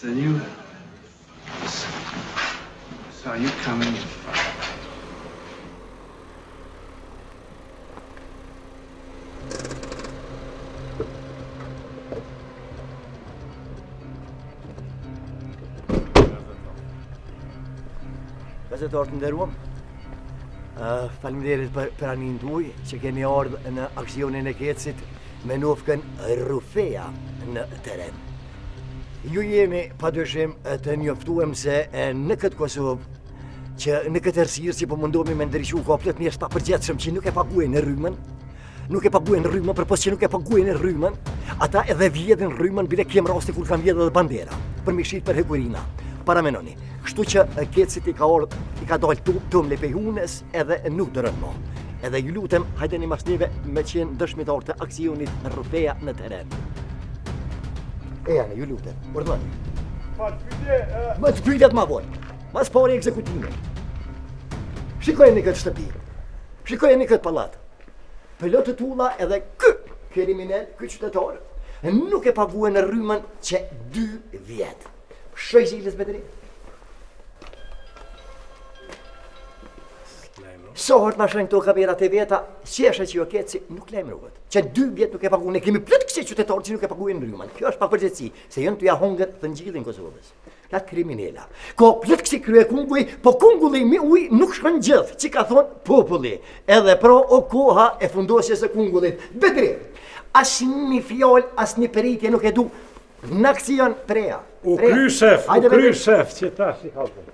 Then you saw you coming. Gazetarët nderuam, faleminderit për anin tuaj që keni ardhur në aksionin e Kecit me nofkën Rufea në teren. Ju jeni padyshim të njoftuar se në këtë Kosovë që në këtë errësirë që po mundohemi me ndryshu ka plot njerëz pa përgjithshëm që nuk e paguajnë rrymën, përpos që nuk e paguajnë rrymën, ata edhe vjedhin rrymën bile kem raste kur kanë vjedhur edhe bandera për mikshit për hekurina. Paramenoni, kështu që Kecit i ka dalë tum lepehunes edhe nuk dërën mo. Edhe ju lutem, hajdeni mas neve me qenë dëshmitar të aksionit Rufea në teren. E janë, ju lutem, urdhoni. Më të pyetjet ma vonë, mas pari ekzekutime. Shikojeni këtë shtëpi, shikojeni këtë pallat. Pëllot të tulla edhe kë kriminal, kë qytetar, nuk e paguën rrymën që 2 vjet. Shoj zilës betëri. Sohört ma shenjë këto kamerat e veta, qeshe që jo Keci nuk lajmërohet. Që 2 vjet nuk e paguën, ne kemi plot kësi qytetarë që nuk e paguën rrymën. Kjo është pa përgjithësi, se jënë të ja hongët të ngjillin Kosovës. La kriminela. Ko plot kësi krye kunguj, po kungulli me uj nuk shkon gjithë, që ka thonë populli. Edhe pro o koha e fundosjes e kungullit. Betëri, as një fjallë, as një peritje nuk e du. Në aksion preja. U kry shef, që ta si halpën.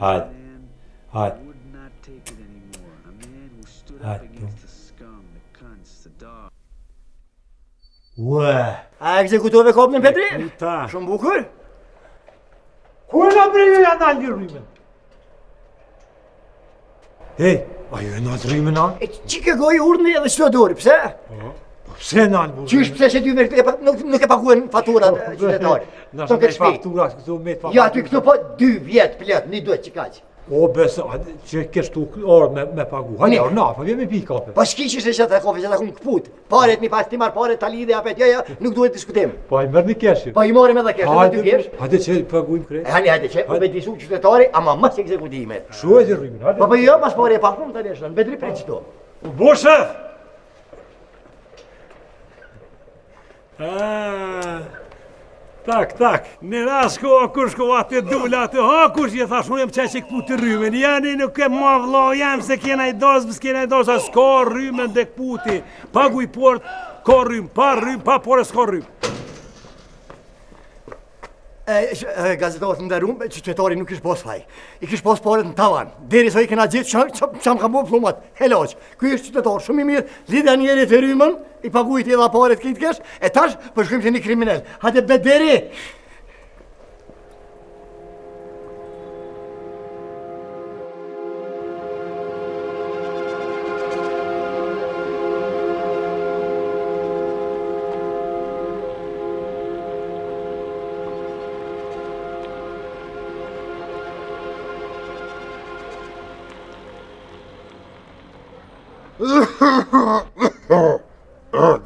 Hajde. Ue, a ekzekutove kopnin Petri? Shumë bukur? Ku e nga brejë janë nalë një rrymën? Hej, a ju e nalë rrymën anë? E që ke gojë urni edhe qëto dori, pse? Pse nalë burë? Qysh pse që nuk e paguën faturat qytetarë? Nashtë me faktura, këtu me faktura. Ja, ty këtu po 2 vjet plët, një duhet që kaqë. O, besë, që kështu orë me pagu. Hajde, orë na, pa vje me pi kape. Pa shkishi se që të kofi që të kun këput. Paret mi pas ti marë paret, ta lidhe apet, ja, nuk duhet diskutim. Pa i mërë një keshë. Pa i marim edhe keshë, edhe 2 kesh. Hajde që paguim krejt. Hajde që, u bedrisu qytetari, ama mas ekzekutimet. Shu e që rrimin, hajde. Pa jo, mas pare e pakum të neshën, bedri prej qëto. U bo shef! Tak, në rasko, kur shkova të dula të kush je thash unë jem qaj që këpu të rrymen, jani nuk e ma vlo, jam se kena i dosë, s'kena i dosë, s'ka rrymen dhe këputi, pagu i port, ka rrym, pa pore s'ka rrym. Gazetarët nderuam, qytetari nuk ish pas faj. I kish pas paret në tavan. Deri sa i kena gjithë çam ka bëu pllumat. Helaq. Ky është qytetar shumë i mirë. Lidha njerit e rrymën, i paguajti edhe paret këtë kesh, e tash po shkojmë se një kriminal. Hajde bederi.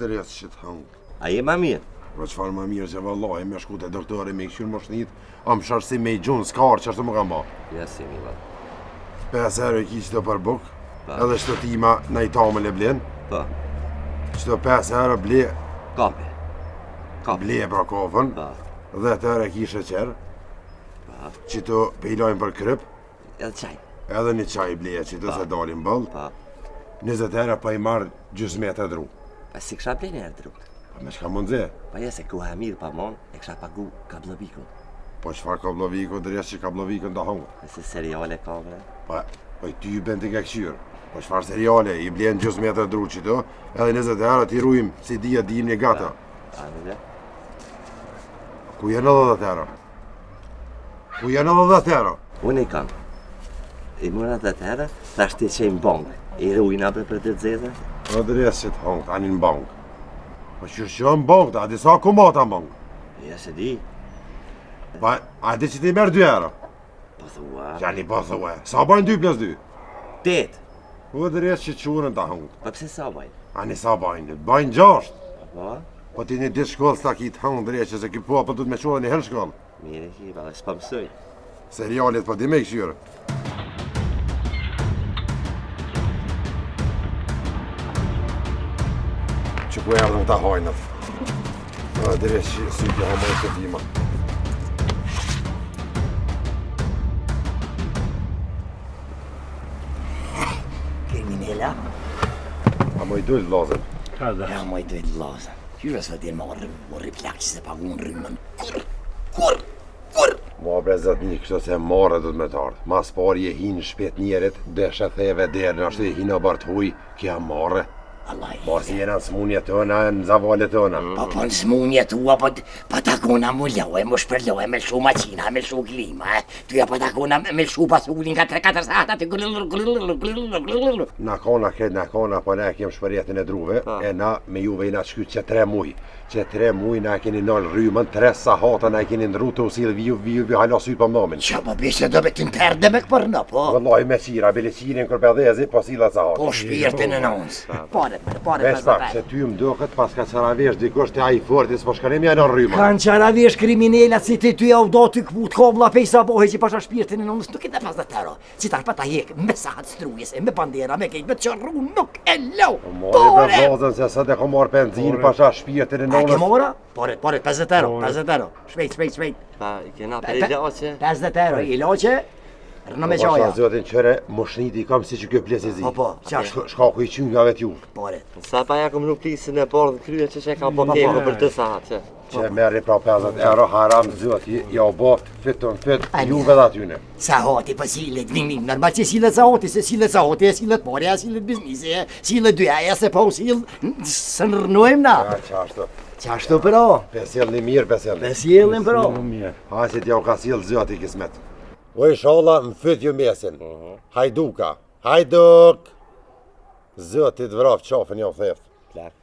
Dërjes që të hangë. A je ma mirë? Po qëfar ma mirë që vëllaj, me shku të doktori me i këshur më shnit, a më sharë si me i gjunë s'karë që ashtu më ka ma. Ja si mi va. 5 herë i ki qëto për buk, edhe qëto tima në i tamël e blen. Po. Qëto 5 herë ble... Kape. Ble pra kafën. 10 herë e ki sheqer. Qëto pejlojnë për kryp. Edhe qaj. Edhe një qaj ble, qëto se dalin bëll. 20 herë pa i marrë gjysmet e dru. Pa si kësha plene e dru. Pa me shka mundze? Pa jese ku ha mirë pa mon, e kësha pagu kablovikun. Po qëfar kablovikun, dërjes që kablovikun të hangë? Se seriale ka vre. Pa i ty bënd të ke këshyrë. Po qëfar seriale, i blenë gjysmet e dru qëto, edhe 20 herë t'i rujmë si dhja dim një gata. A në dhe? Ku jenë edhe 10 herë? Ku jenë edhe 10 herë? Unë i kam. I mura 10 herë, thash ti që i më bongë. I rujna për të dzeze? Po dërjes që të hangë, tani në bankë. Po që në bankë, a di sa kumata në bankë? Ja se di. Pa, a di që ti merë 2 herë? Po thua. Gjani po thua, sa bajnë 2 plus 2? 8. Po dërjes që qurën të hangë. Po pse sa bajnë? Ani sa bajnë? Bajnë 6. Po? Po ti një ditë shkollë s'ta ki të hangë dërjes që se ki po, po du të me qodhe një herë shkollë. Mire ki, valla, s'pa mësoj. Serialet po di me këshirë. Që ku erdhën ta hajnat. Dire që sykja ha të tima. Kriminella? A më i dojtë lazën. Ja, ma i dojtë lazën. Qyre s'fa t'jen marrë plak që se pagun rrymën. Kur? Ma brezat një kështë se marrë do të me tardë. Mas pari e hinë shpet njerit, deshe theve derën, ashtu e hinë a bartë huj, kja marrë. Allah i Mos jena në smunje tëna, në zavalet tëna. Po në smunje tua, pa takona mu loje, mu shpërloje me lëshu maqina, me lëshu klima, Tuja pa takona me lëshu pasullin ka 3-4 sata të grrrr. Na kona, po ne kem shpërjetin e druve, e na me juve i na shkyt që 3 muj. Që 3 muj na keni nalë rrymën, 3 sahata na keni ndru të usilë viju hala syt për mëmin. Qa po bishe do me t'interde me këpërna, po? Vëllaj me qira, bile qirin kër përdhezi, po sila sahata. Po shpirtin e nons. Pare, Veç pak, se ty më duket pas ka qaravesh dikush të aji fortis, po shkanim janë në rrymën. Kanë qaravesh kriminalat si ty au do të këput kobla pejsa bohe që pasha shpirtin e nons, nuk e të pas dhe tëro. Që tash pa ta jek, me sahat strujese, me bandera, me kejt, me qërru, nuk e lau. Mori për vazën se sa dhe ko marrë benzin, pasha shpirtin e A ke nonës. mora? Pare, 50 euro, 50 euro. Shpejt. Pa, i kena për i laqe. 50 euro, i loqe, rënë me Pasha qaja. zotin qëre, më shniti kam si që kjo plesi zi. Po, qash. Shkaku i qyngave t'ju. Pare, Sa pa ja kom nuk plisën e bordë krye që ka po keko për të sahat që. Që merri pra 50 euro haram zoti, ja u boft fitun fit, juve dhe atyne. sa hoti për sillet, vim, normal që sillet sa hoti, se sillet sa hoti, e sillet pare, e sillet biznisi, e sillet dyja, se po sill, së nërnojmë na. Ja, qashtu. Qashtu però, Pesjellni mirë, pesjellni. besjellin però. Ha si t'ja u ka sill zoti kismet. O inshallah më fyt ju mesin. Hajduka. Hajduk! Zoti të vraf qafën ja u theft. Plak.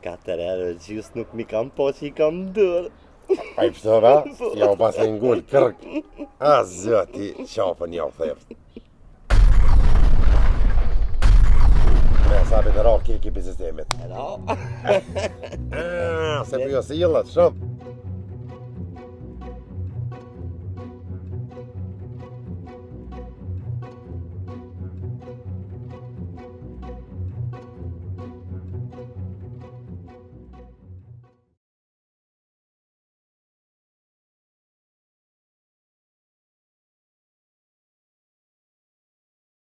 4 euro gjus nuk mi kam po që i kam dërë. A i pëtëva, ja u pas e ngull kërk. A zoti qafën ja u theft. Me sabit e rakë i sistemit. Hello. Se për jo si illat, shumë.